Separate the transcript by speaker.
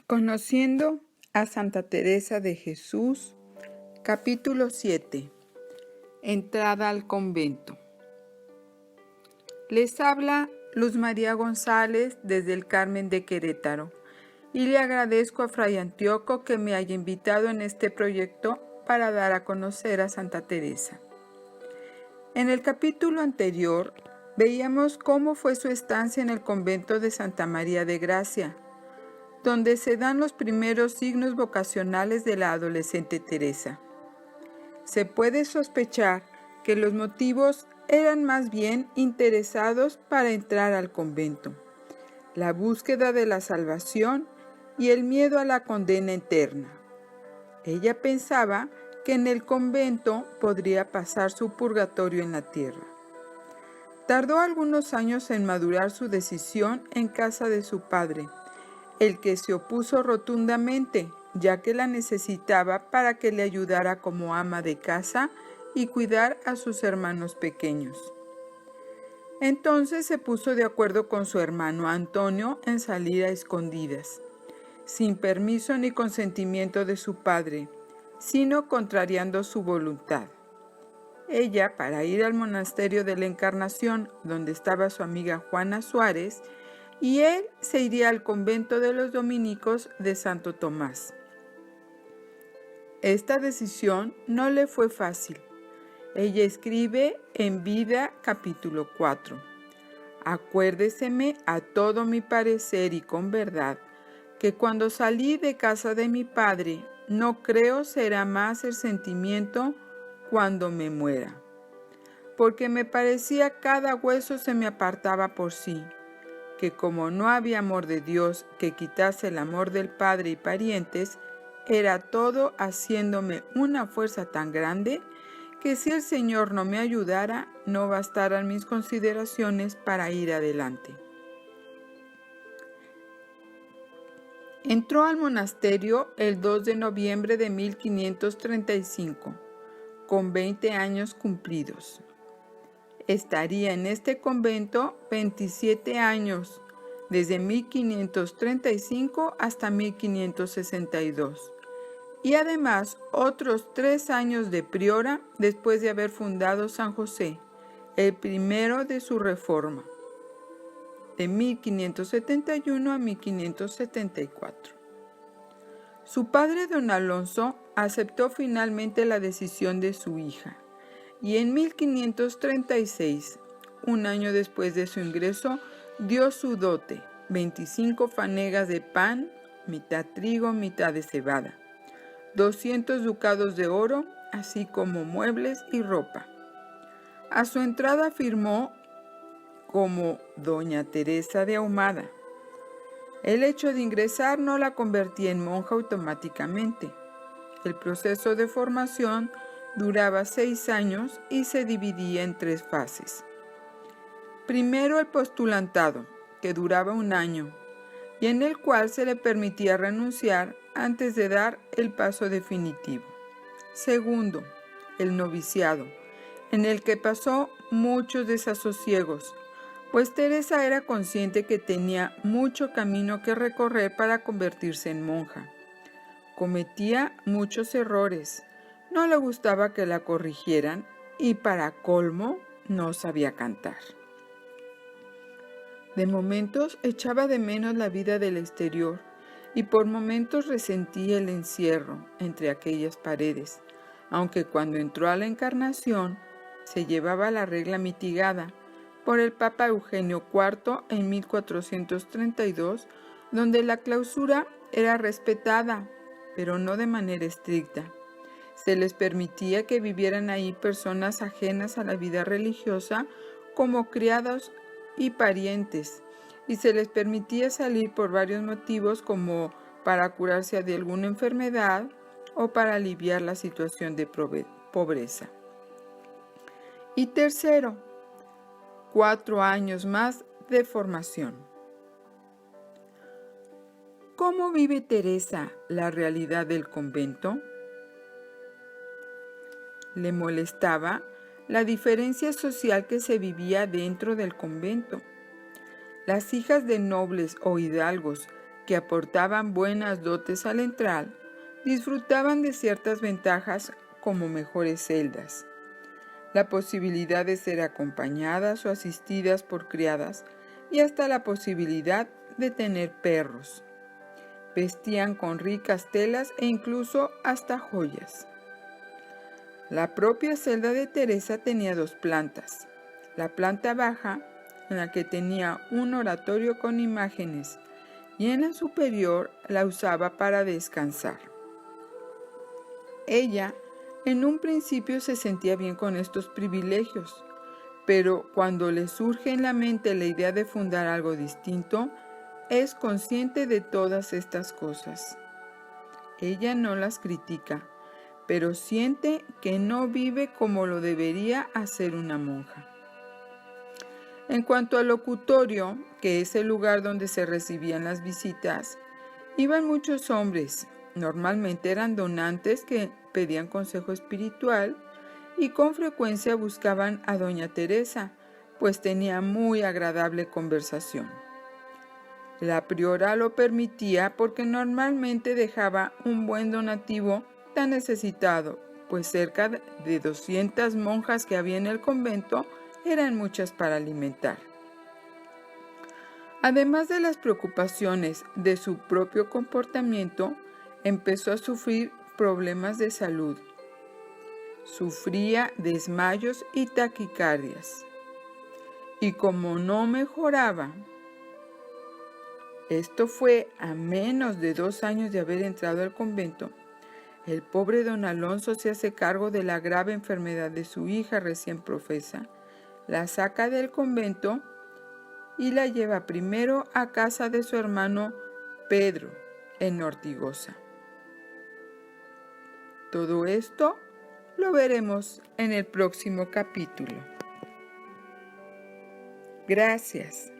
Speaker 1: Conociendo a Santa Teresa de Jesús, capítulo 7. Entrada al convento. Les habla Luz María González desde el Carmen de Querétaro y le agradezco a Fray Antíoco que me haya invitado en este proyecto para dar a conocer a Santa Teresa. En el capítulo anterior veíamos cómo fue su estancia en el convento de Santa María de Gracia, donde se dan los primeros signos vocacionales de la adolescente Teresa. Se puede sospechar que los motivos eran más bien interesados para entrar al convento, la búsqueda de la salvación y el miedo a la condena eterna. Ella pensaba que en el convento podría pasar su purgatorio en la tierra. Tardó algunos años en madurar su decisión en casa de su padre, el que se opuso rotundamente, ya que la necesitaba para que le ayudara como ama de casa y cuidar a sus hermanos pequeños. Entonces se puso de acuerdo con su hermano Antonio en salir a escondidas, sin permiso ni consentimiento de su padre, sino contrariando su voluntad. Ella, para ir al monasterio de la Encarnación, donde estaba su amiga Juana Suárez, y él se iría al convento de los dominicos de Santo Tomás. Esta decisión no le fue fácil. Ella escribe en Vida capítulo 4. Acuérdeseme a todo mi parecer y con verdad, que cuando salí de casa de mi padre, no creo será más el sentimiento cuando me muera. Porque me parecía cada hueso se me apartaba por sí, que como no había amor de Dios que quitase el amor del Padre y parientes, era todo haciéndome una fuerza tan grande que si el Señor no me ayudara, no bastaran mis consideraciones para ir adelante. Entró al monasterio el 2 de noviembre de 1535, con 20 años cumplidos. Estaría en este convento 27 años, desde 1535 hasta 1562, y además otros 3 años de priora después de haber fundado San José, el primero de su reforma, de 1571 a 1574. Su padre, don Alonso, aceptó finalmente la decisión de su hija, y en 1536, un año después de su ingreso, dio su dote, 25 fanegas de pan, mitad trigo, mitad de cebada, 200 ducados de oro, así como muebles y ropa. A su entrada firmó como Doña Teresa de Ahumada. El hecho de ingresar no la convertía en monja automáticamente. El proceso de formación duraba 6 años y se dividía en 3 fases. Primero, el postulantado, que duraba 1 año, y en el cual se le permitía renunciar antes de dar el paso definitivo. Segundo, el noviciado, en el que pasó muchos desasosiegos, pues Teresa era consciente que tenía mucho camino que recorrer para convertirse en monja. Cometía muchos errores. No le gustaba que la corrigieran y para colmo no sabía cantar. De momentos echaba de menos la vida del exterior y por momentos resentía el encierro entre aquellas paredes, aunque cuando entró a la Encarnación se llevaba la regla mitigada por el Papa Eugenio IV en 1432, donde la clausura era respetada, pero no de manera estricta. Se les permitía que vivieran ahí personas ajenas a la vida religiosa como criados y parientes, y se les permitía salir por varios motivos como para curarse de alguna enfermedad o para aliviar la situación de pobreza. Y tercero, 4 años más de formación. ¿Cómo vive Teresa la realidad del convento? Le molestaba la diferencia social que se vivía dentro del convento. Las hijas de nobles o hidalgos que aportaban buenas dotes al entrar, disfrutaban de ciertas ventajas como mejores celdas, la posibilidad de ser acompañadas o asistidas por criadas y hasta la posibilidad de tener perros. Vestían con ricas telas e incluso hasta joyas. La propia celda de Teresa tenía 2 plantas. La planta baja, en la que tenía un oratorio con imágenes, y en la superior la usaba para descansar. Ella, en un principio, se sentía bien con estos privilegios, pero cuando le surge en la mente la idea de fundar algo distinto, es consciente de todas estas cosas. Ella no las critica, pero siente que no vive como lo debería hacer una monja. En cuanto al locutorio, que es el lugar donde se recibían las visitas, iban muchos hombres. Normalmente eran donantes que pedían consejo espiritual y con frecuencia buscaban a doña Teresa, pues tenía muy agradable conversación. La priora lo permitía porque normalmente dejaba un buen donativo tan necesitado, pues cerca de 200 monjas que había en el convento eran muchas para alimentar. Además de las preocupaciones de su propio comportamiento, empezó a sufrir problemas de salud. Sufría desmayos y taquicardias. Y como no mejoraba, esto fue a menos de 2 años de haber entrado al convento, el pobre don Alonso se hace cargo de la grave enfermedad de su hija recién profesa, la saca del convento y la lleva primero a casa de su hermano Pedro, en Ortigosa. Todo esto lo veremos en el próximo capítulo. Gracias.